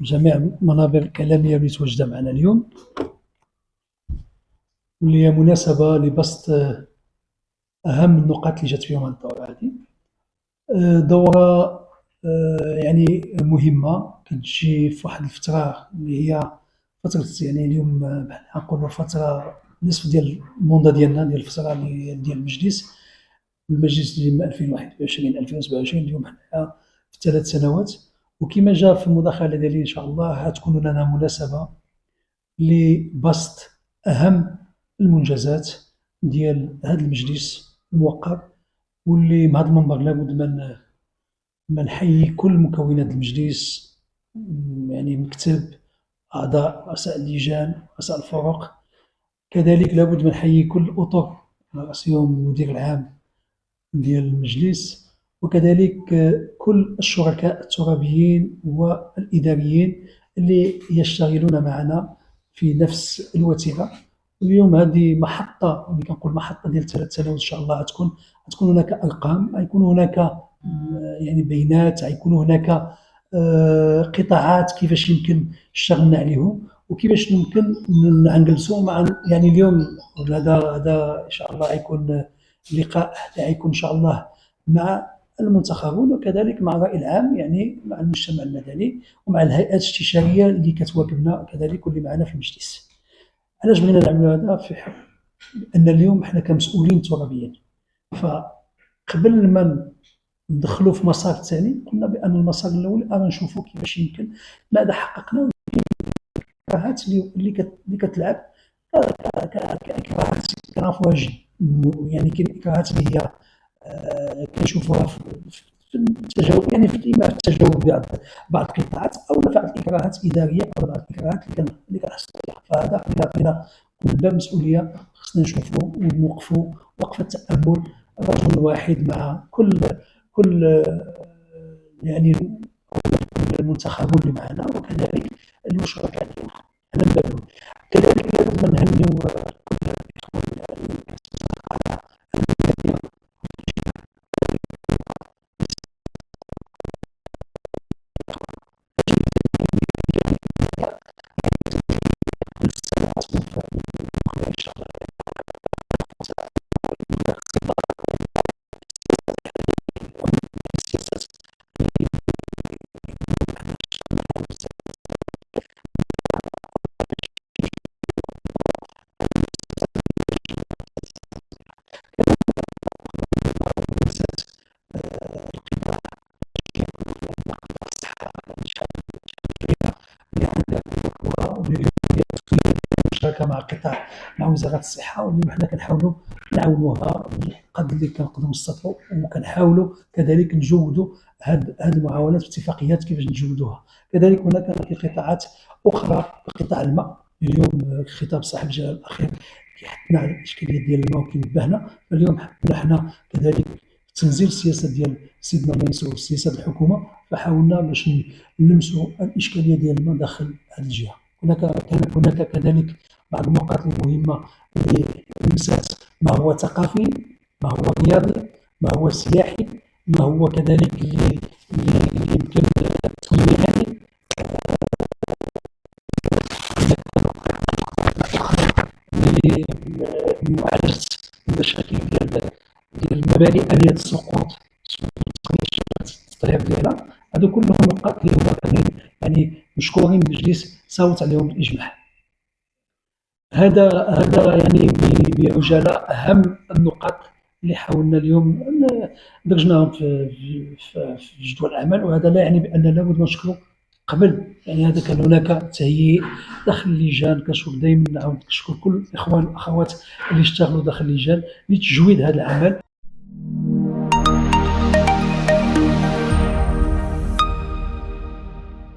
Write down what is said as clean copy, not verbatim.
جميع المنابر الإعلامية اللي متواجدة معنا اليوم، واللي هي مناسبة لبسط أهم النقاط اللي جات فيهم هذه الدورة هذه. دورة يعني مهمة، كتجي في واحد الفترة اللي هي فترة، يعني اليوم بحال نقولوا فترة نصف ديال الموندا ديالنا، ديال الفترة ديال المجلس ديال 2021 2027. اليوم حنا في 3 سنوات، وكما جاء في المداخلة ديالي إن شاء الله غتكون لنا مناسبة لبسط أهم المنجزات ديال هذا المجلس الموقر، واللي من هذا المنبر لابد من نحيي كل مكونات المجلس، يعني مكتب، أعضاء، رؤساء اللجان، رؤساء الفرق. كذلك لابد من نحيي كل الأطر على رأسهم المدير العام ديال المجلس، وكذلك كل الشركاء الترابيين والإداريين اللي يشتغلون معنا في نفس الوتيرة. اليوم هذه محطة، اللي كنقول محطة ديال 3 سنوات إن شاء الله، غتكون هناك أرقام، غيكون هناك يعني بيانات، غيكون هناك قطاعات كيفاش يمكن اشتغلنا عليهم، وكيفاش يمكن نجلسوا مع، يعني اليوم هذا ان شاء الله غيكون لقاء غيكون ان شاء الله مع المنتخبون، وكذلك مع الرأي العام، يعني مع المجتمع المدني ومع الهيئات الاستشاريه اللي كتواكبنا كذلك واللي معنا في المجلس. علاش بغينا نعملوا هذا؟ في حق ان اليوم حنا كمسؤولين ترابيين، فقبل ما ندخلوا في مسار ثاني قلنا بان المسار الاول انا نشوفوا كيفاش يمكن ماذا حققنا، الكراهات اللي كتلعب كاكراهات كرافواج، يعني كاين اكراهات اللي هي كنشوفوها في التجاوب، يعني في التجاوب بعض القطاعات، او بعض الاكراهات الاداريه، او بعض الاكراهات اللي كنحصلوا عليها. فهذا بغينا من باب المسؤوليه خصنا نشوفوا ونوقفوا وقفه تامل، رجل واحد مع كل يعني المنتخبون اللي معنا، وكذلك الشركاء ديالنا. هذا من باب الأول. كذلك لابد من نهنئوا كل الاخوان ان شاء الله. السياسات مشاركه مع قطاع، مع وزاره الصحه، واليوم حنا كنحاولوا نعاونوها قد اللي كنقدروا نستطيعوا، وكنحاولوا كذلك نجودوا هذه المعاونات باتفاقيات كيفاش نجودوها. كذلك هناك قطاعات اخرى، قطاع الماء. اليوم خطاب صاحب الجلاله الاخير كيحثنا على الاشكاليه ديال الماء وكينبهنا. اليوم حنا كذلك تنزيل السياسه ديال سيدنا الرئيس وسياسه الحكومه، فحاولنا باش نلمسوا الاشكاليه ديال الماء داخل هذه الجهه. هناك كذلك بعض النقاط المهمه اللي لمست ما هو ثقافي، ما هو رياضي، ما هو سياحي، ما هو كذلك اللي يمكن تنميهي لمعالجه المشاكل ديال المباني آلية السقوط، التطهير ديالها. هادو كلهم نقاط اللي هما يعني مشكورين المجلس صوت عليهم بالاجماع. هذا يعني بعجاله اهم النقاط اللي حاولنا اليوم درجناهم في جدول العمل. وهذا لا يعني بان لابد نشكروا قبل، يعني هذا كان هناك تهيئ داخل اللجان. كنشكر دائما نعاود نشكر كل الاخوان والاخوات اللي اشتغلوا داخل اللجان لتجويد هذا العمل،